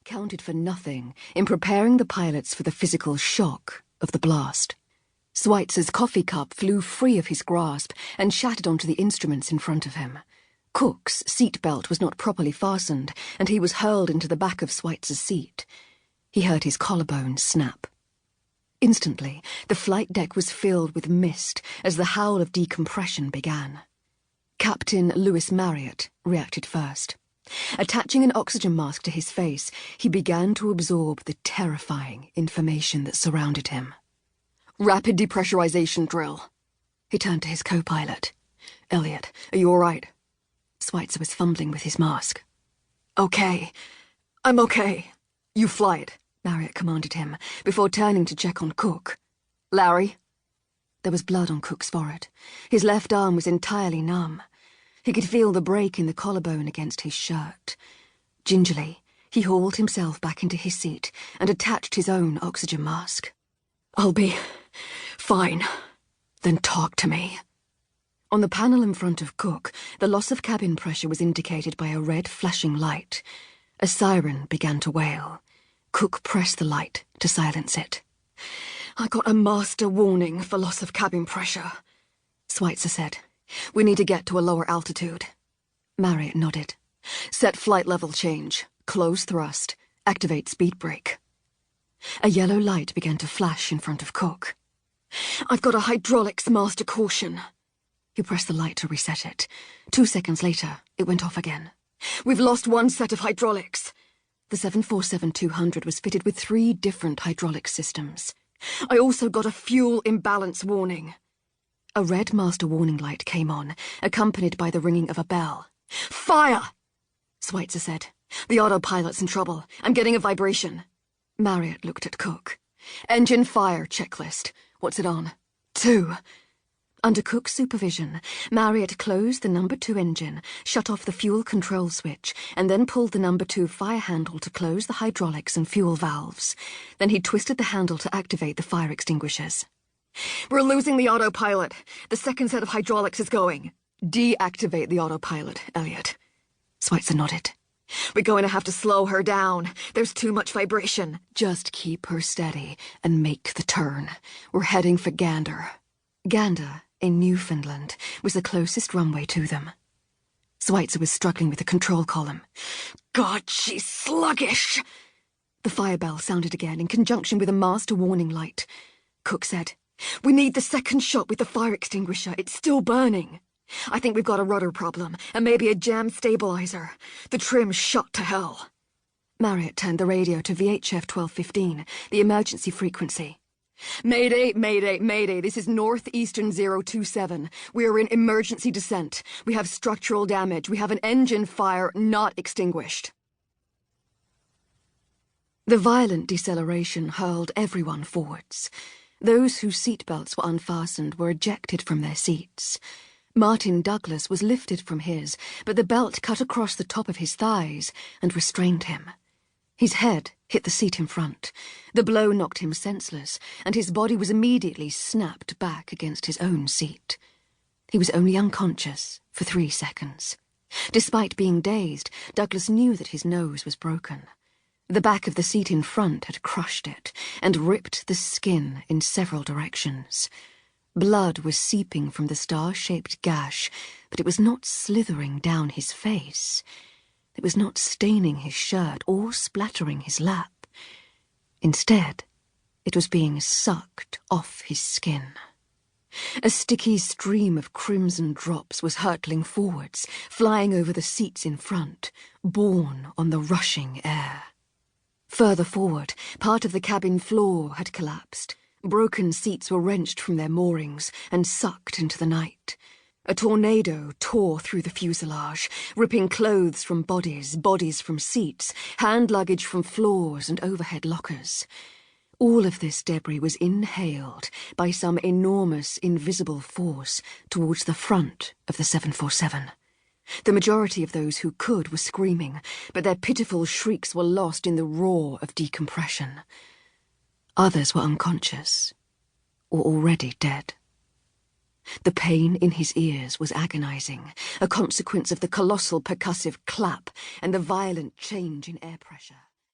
counted for nothing in preparing the pilots for the physical shock of the blast. Schweitzer's coffee cup flew free of his grasp and shattered onto the instruments in front of him. Cook's seatbelt was not properly fastened, and he was hurled into the back of Schweitzer's seat. He heard his collarbone snap. Instantly, the flight deck was filled with mist as the howl of decompression began. Captain Lewis Marriott reacted first. Attaching an oxygen mask to his face, he began to absorb the terrifying information that surrounded him. "Rapid depressurization drill." He turned to his co-pilot. "Elliot, are you all right?" Schweitzer was fumbling with his mask. "Okay. I'm okay. You fly it," Marriott commanded him, before turning to check on Cook. "Larry?" There was blood on Cook's forehead. His left arm was entirely numb. He could feel the break in the collarbone against his shirt. Gingerly, he hauled himself back into his seat and attached his own oxygen mask. "I'll be fine. Then talk to me." On the panel in front of Cook, the loss of cabin pressure was indicated by a red flashing light. A siren began to wail. Cook pressed the light to silence it. "I got a master warning for loss of cabin pressure," Schweitzer said. "We need to get to a lower altitude." Marriott nodded. "Set flight level change. Close thrust. Activate speed brake." A yellow light began to flash in front of Cook. "I've got a hydraulics master caution." He pressed the light to reset it. 2 seconds later, it went off again. "We've lost one set of hydraulics." The 747-200 was fitted with 3 different hydraulic systems. "I also got a fuel imbalance warning." A red master warning light came on, accompanied by the ringing of a bell. "Fire!" Schweitzer said. "The autopilot's in trouble. I'm getting a vibration." Marriott looked at Cook. "Engine fire checklist. What's it on?" 2. Under Cook's supervision, Marriott closed the number 2 engine, shut off the fuel control switch, and then pulled the number 2 fire handle to close the hydraulics and fuel valves. Then he twisted the handle to activate the fire extinguishers. "We're losing the autopilot. The second set of hydraulics is going." "Deactivate the autopilot, Elliot." Schweitzer nodded. "We're going to have to slow her down. There's too much vibration." "Just keep her steady and make the turn. We're heading for Gander." Gander, in Newfoundland, was the closest runway to them. Schweitzer was struggling with the control column. "God, she's sluggish!" The fire bell sounded again in conjunction with a master warning light. Cook said, "We need the second shot with the fire extinguisher. It's still burning. I think we've got a rudder problem, and maybe a jam stabilizer. The trim's shot to hell." Marriott turned the radio to VHF 1215, the emergency frequency. "Mayday, mayday, mayday. This is Northeastern 027. We are in emergency descent. We have structural damage. We have an engine fire not extinguished." The violent deceleration hurled everyone forwards. Those whose seatbelts were unfastened were ejected from their seats. Martin Douglas was lifted from his, but the belt cut across the top of his thighs and restrained him. His head hit the seat in front. The blow knocked him senseless, and his body was immediately snapped back against his own seat. He was only unconscious for 3 seconds. Despite being dazed, Douglas knew that his nose was broken. The back of the seat in front had crushed it and ripped the skin in several directions. Blood was seeping from the star-shaped gash, but it was not slithering down his face. It was not staining his shirt or splattering his lap. Instead, it was being sucked off his skin. A sticky stream of crimson drops was hurtling forwards, flying over the seats in front, borne on the rushing air. Further forward, part of the cabin floor had collapsed. Broken seats were wrenched from their moorings and sucked into the night. A tornado tore through the fuselage, ripping clothes from bodies, bodies from seats, hand luggage from floors and overhead lockers. All of this debris was inhaled by some enormous, invisible force towards the front of the 747. The majority of those who could were screaming, but their pitiful shrieks were lost in the roar of decompression. Others were unconscious, or already dead. The pain in his ears was agonizing, a consequence of the colossal percussive clap and the violent change in air pressure.